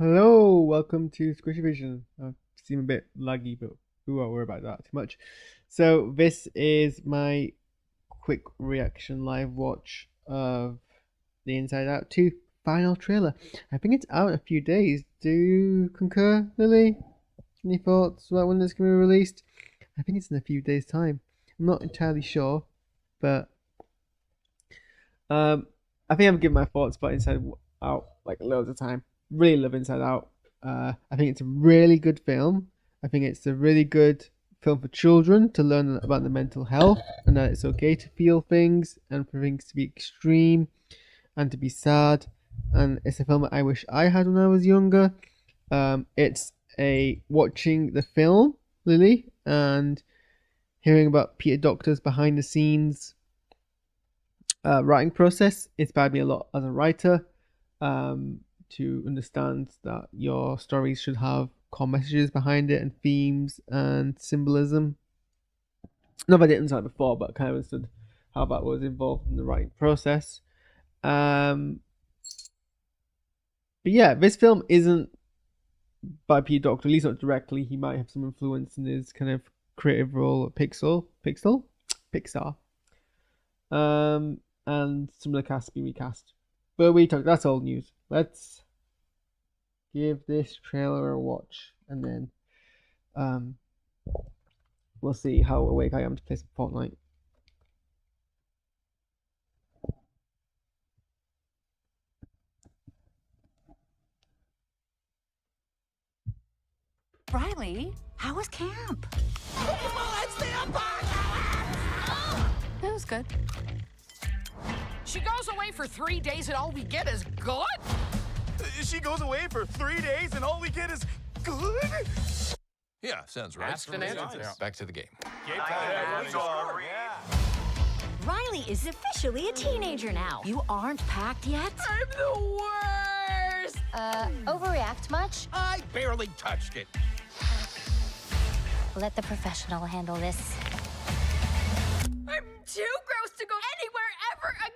Hello, welcome to Squishy Vision. I seem a bit laggy, but we won't worry about that too much. So this is my quick reaction live watch of the Inside Out 2 final trailer. I think it's out in a few days. Do you concur, Lily? Any thoughts about when it's going to be released? I think it's in a few days' time. I'm not entirely sure, but um, I think I've given my thoughts about Inside Out like loads of time. Really love Inside Out. I think it's a really good film. I think it's a really good film for children to learn about the mental health and that it's okay to feel things and for things to be extreme and to be sad. And it's a film that I wish I had when I was younger. It's a watching the film, Lily, and hearing about Peter Doctor's behind the scenes writing process inspired me a lot as a writer, to understand that your stories should have core messages behind it and themes and symbolism. Not that I didn't understand it before, but I kind of understood how that was involved in the writing process. Um, but yeah, this film isn't by Peter Doctor, at least not directly. He might have some influence in his kind of creative role at Pixar. And some of the cast be recast. But that's old news. Let's give this trailer a watch, and then um, we'll see how awake I am to play some Fortnite. Riley, how was camp? It's the apocalypse! It was good. She goes away for 3 days and all we get is good? She goes away for 3 days and all we get is good? Yeah, sounds right. Back to the game. Riley is officially a teenager now. You aren't packed yet? I'm the worst! Overreact much? I barely touched it. Let the professional handle this. I'm too gross to go anywhere ever again!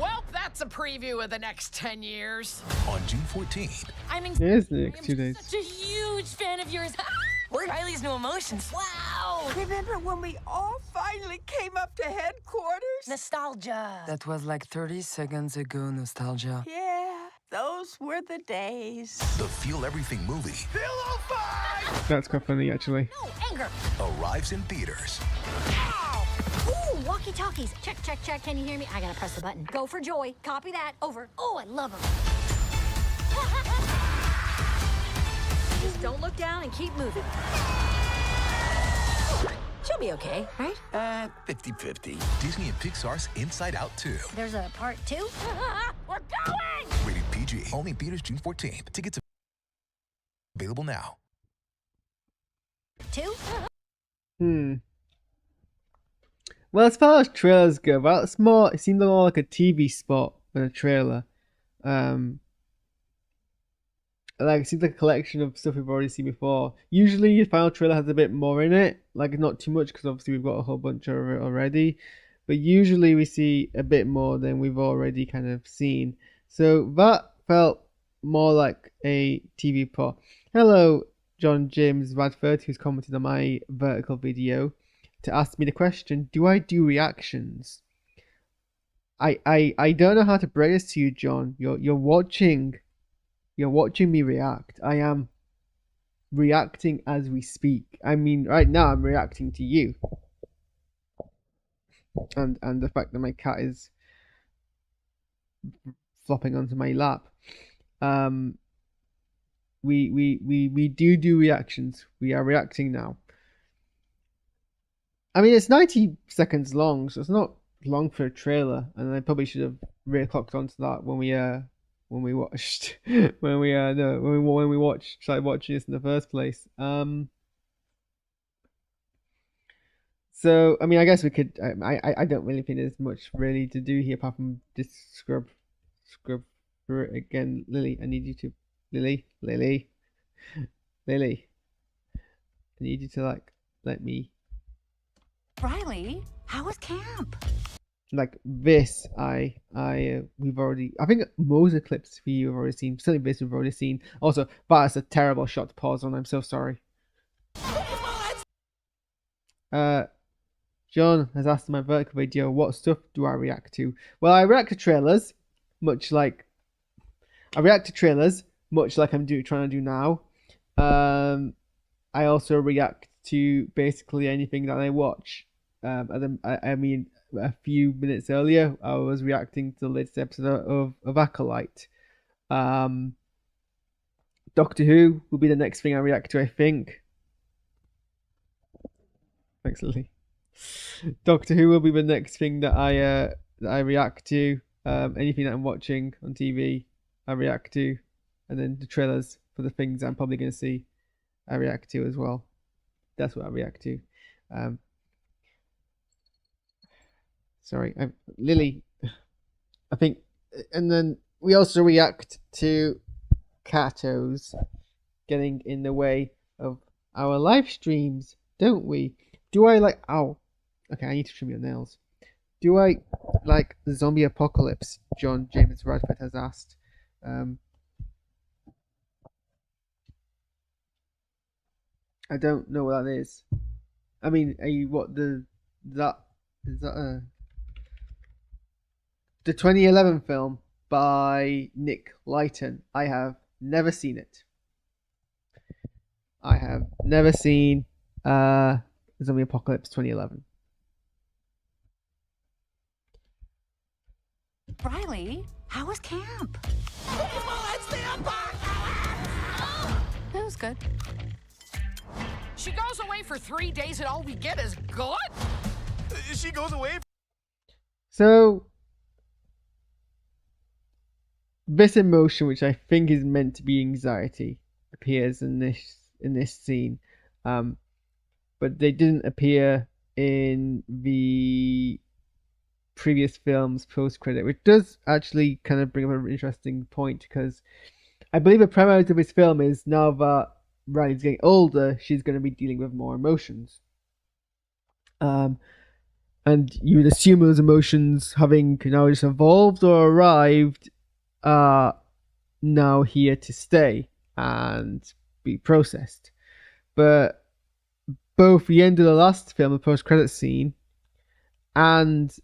Well, that's a preview of the next 10 years. On June 14th, I'm It is the next 2 days. such a huge fan of yours. Riley's new emotions. Wow! Remember when we all finally came up to headquarters? Nostalgia. That was like 30 seconds ago, nostalgia. Yeah, those were the days. the Feel Everything movie Pillow fight! That's quite funny, actually. No, anger. arrives in theaters. Ooh, walkie-talkies. Check, check, check. Can you hear me? I gotta press the button. Go for Joy. Copy that. Over. Oh, I love him. Just don't look down and keep moving. She'll be okay, right? 50-50. Disney and Pixar's Inside Out 2. There's a part 2? We're going! Rated PG. Only in theaters June 14th. Tickets available now. 2? Well, as far as trailers go, that's more. It seemed more like a TV spot than a trailer. Like it seems like a collection of stuff we've already seen before. Usually, the final trailer has a bit more in it, like not too much because obviously we've got a whole bunch of it already. But usually we see a bit more than we've already kind of seen. So that felt more like a TV spot. Hello, John James Radford, who's commented on my vertical video to ask me the question: do I do reactions? I don't know how to break this to you, John. You're watching me react. I am reacting as we speak. I mean, right now I'm reacting to you. And the fact that my cat is flopping onto my lap. We do reactions. We are reacting now. I mean, it's 90 seconds long, so it's not long for a trailer, and I probably should have really clocked onto that when we watched when we no when we watched started watching this in the first place. So I mean, I guess we could. I don't really think there's much really to do here apart from just scrub through it again. Lily, I need you to Lily. I need you to like let me. Riley, how was camp? like this, we've already. I think most of the clips for you have already seen. Certainly, this we've already seen. Also, that's a terrible shot to pause on. I'm so sorry. John has asked in my vertical video, what stuff do I react to? Well, I react to trailers, much like I'm trying to do now. I also react to basically anything that I watch. I mean, a few minutes earlier, I was reacting to the latest episode of Acolyte. Doctor Who will be the next thing I react to, I think. Thanks, Lily. Doctor Who will be the next thing that I react to. Anything that I'm watching on TV, I react to, and then the trailers for the things I'm probably going to see, I react to as well. That's what I react to. Sorry, Lily. I think, and then we also react to Kato's getting in the way of our live streams, don't we? Do I like? Ow. Okay, I need to trim your nails. Do I like the zombie apocalypse? John James Radford has asked. I don't know what that is. I mean, the 2011 film by Nick Lighton. I have never seen it. I have never seen Zombie Apocalypse 2011. Riley, how was camp? It was good. She goes away for 3 days and all we get is good? She goes away. So, this emotion, which I think is meant to be anxiety, appears in this scene, but they didn't appear in the previous film's post-credit, which does actually kind of bring up an interesting point, because I believe the premise of this film is now that Riley's getting older, she's going to be dealing with more emotions. And you would assume those emotions, having now just evolved or arrived, are now here to stay and be processed. But both the end of the last film, the post-credit scene, and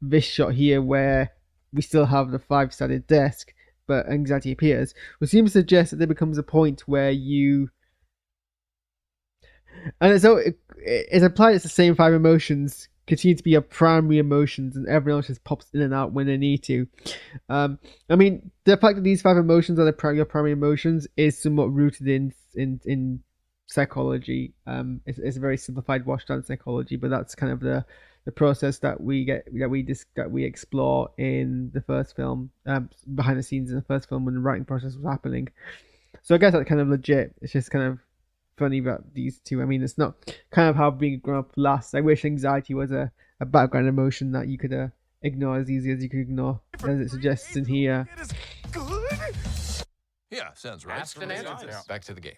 this shot here where we still have the 5-sided desk, but anxiety appears, would seem to suggest that there becomes a point where you... And so it's implied it's the same 5 emotions continue to be your primary emotions, and everyone else just pops in and out when they need to. I mean, the fact that these 5 emotions are your primary emotions is somewhat rooted in psychology. It's a very simplified, washed down psychology, but that's kind of the process that we explore in the first film, behind the scenes in the first film when the writing process was happening. So I guess that's kind of legit. It's just kind of funny about these two. I mean, it's not kind of how being grown up lasts. I wish anxiety was a background emotion that you could ignore as easy as you could ignore, as it suggests in here. Yeah, sounds right. Asked and answered. Back to the game.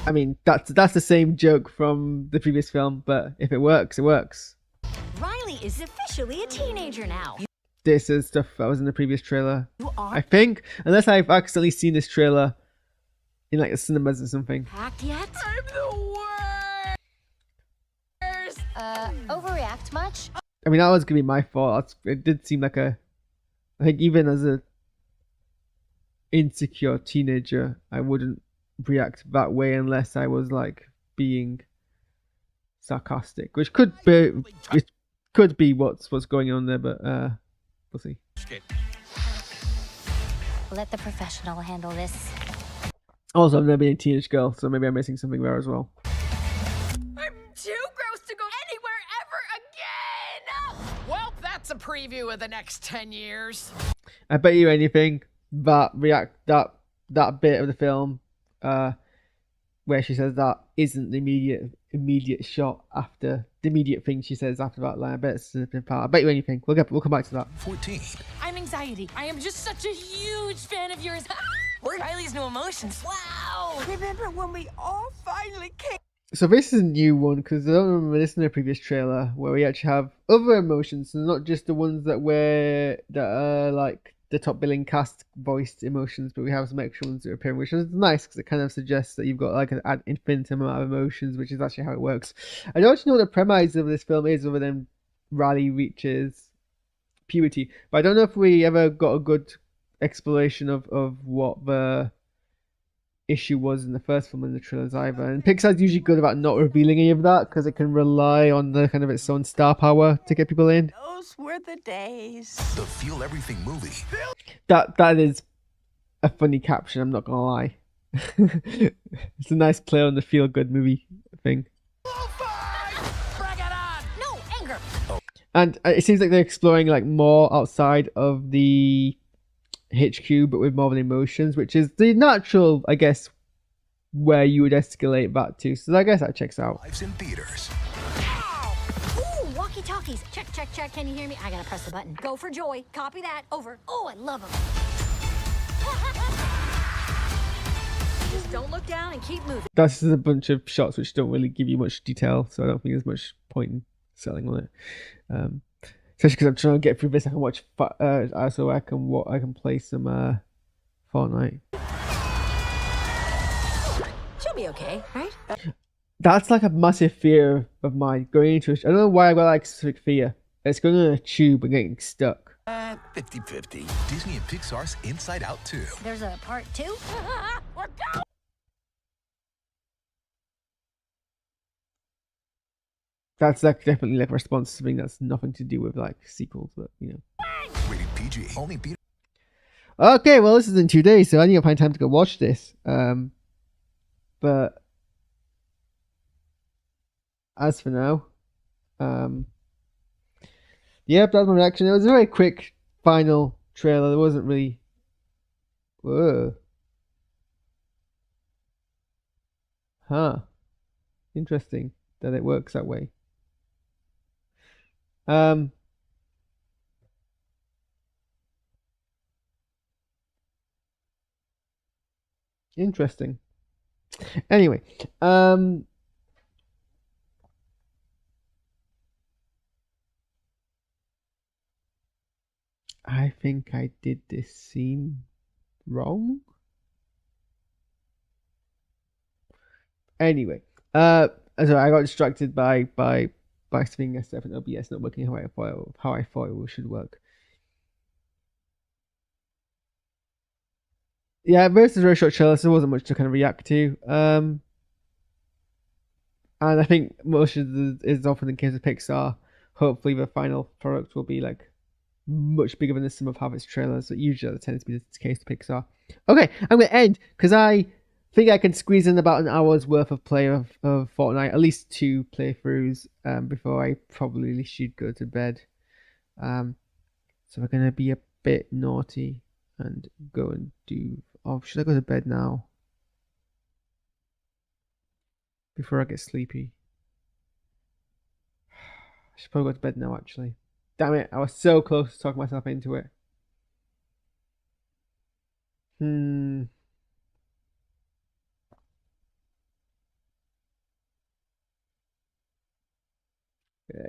I mean, that's the same joke from the previous film, but if it works, it works. Riley is officially a teenager now. This is stuff that was in the previous trailer, You are I think, unless I've accidentally seen this trailer in like the cinemas or something. packed yet? I'm the worst! Overreact much? I mean, that was gonna be my fault. It did seem like I think even as a insecure teenager, I wouldn't react that way unless I was like being sarcastic, which could be what's going on there, but we'll see. Let the professional handle this. Also, I've never been a teenage girl, so maybe I'm missing something there as well. I'm too gross to go anywhere ever again! Well, that's a preview of the next 10 years. I bet you anything that that bit of the film where she says that isn't the immediate shot after the immediate thing she says after that line. I bet it's a part. I bet you anything. We'll come back to that. 14. I'm anxiety. I am just such a huge fan of yours. We're Riley's new emotions. Wow. Remember when we all finally came? So this is a new one because I don't remember this in a previous trailer where we actually have other emotions and not just the ones that are like the top billing cast voiced emotions, but we have some extra ones that are appearing, which is nice because it kind of suggests that you've got like an infinite amount of emotions, which is actually how it works. I don't actually know what the premise of this film is, other than Riley reaches puberty, but I don't know if we ever got a good exploration of what the issue was in the first film in the trailers either. And Pixar's usually good about not revealing any of that because it can rely on the kind of its own star power to get people in. Those were the days. The Feel Everything movie. That is a funny caption, I'm not gonna lie. It's a nice play on the feel good movie thing. Bring it on! No, anger. And it seems like they're exploring like more outside of the HQ, but with more of the emotions, which is the natural, I guess, where you would escalate that to. So I guess that checks out. Lives in theaters. Ooh, walkie-talkies. Check, check, check. Can you hear me? I gotta press the button. Go for Joy. Copy that. Over. Oh, I love them. Just don't look down and keep moving. That's just a bunch of shots which don't really give you much detail, so I don't think there's much point in selling on it. Especially because I'm trying to get through this. I can watch, so I can play some Fortnite. She'll be okay, right? That's like a massive fear of mine going into it. I don't know why I got like specific fear. It's going in a tube and getting stuck. 50-50. Disney and Pixar's Inside Out 2. There's a part 2. We're going. That's like definitely like a response to something that's nothing to do with like sequels, but you know. Rated PG. Only theater. Okay, well this is in 2 days, so I need to find time to go watch this. But as for now, yep, that's my reaction. It was a very quick final trailer. There wasn't really. Whoa. Huh. Interesting that it works that way. Interesting. Anyway, I think I did this scene wrong. Anyway, so I got distracted by something S7 and OBS not working how I thought it should work. Yeah, this is a very short trailer, so there wasn't much to kind of react to. And I think most of is often the case of Pixar. Hopefully, the final product will be like much bigger than the sum of half its trailers. But usually, that tends to be the case to Pixar. Okay, I'm gonna end because I think I can squeeze in about an hour's worth of play of Fortnite, at least 2 playthroughs, before I probably should go to bed. So we're gonna be a bit naughty and go and do. Oh, should I go to bed now? Before I get sleepy. I should probably go to bed now, actually. Damn it, I was so close to talking myself into it.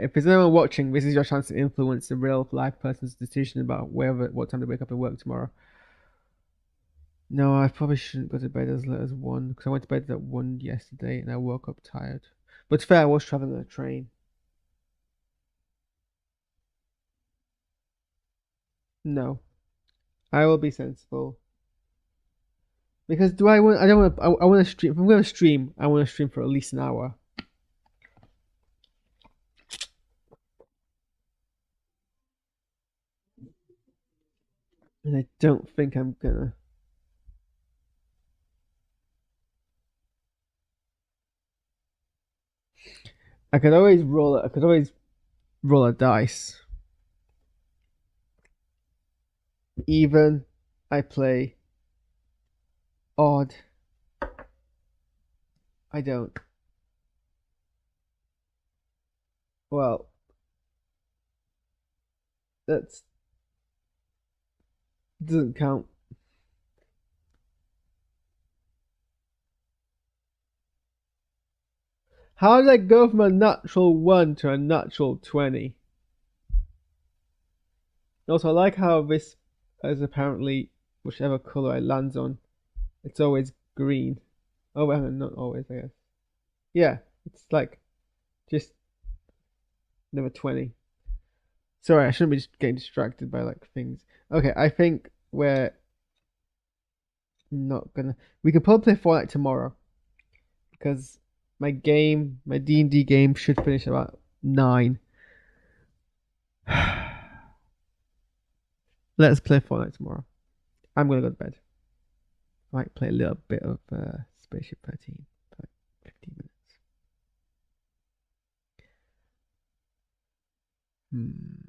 If there's anyone watching, this is your chance to influence a real life person's decision about what time to wake up and work tomorrow. No, I probably shouldn't go to bed as late as 1, because I went to bed at 1 yesterday and I woke up tired. But to be fair, I was traveling on a train. No, I will be sensible. Because I want to stream. If I'm going to stream, I want to stream for at least an hour. And I don't think I'm gonna. I could always roll a dice. Even, I play. Odd, I don't. Well, that's doesn't count. How did I go from a natural 1 to a natural 20? Also, I like how this is apparently whichever color it lands on, it's always green. Oh, well, not always, I guess. Yeah, it's like just number 20. Sorry, I shouldn't be just getting distracted by like things. Okay, I think we're not gonna. We can probably play Fortnite tomorrow because my D&D game should finish about 9. Let's play Fortnite tomorrow. I'm gonna go to bed. I might play a little bit of Spaceship 13 for like 15 minutes.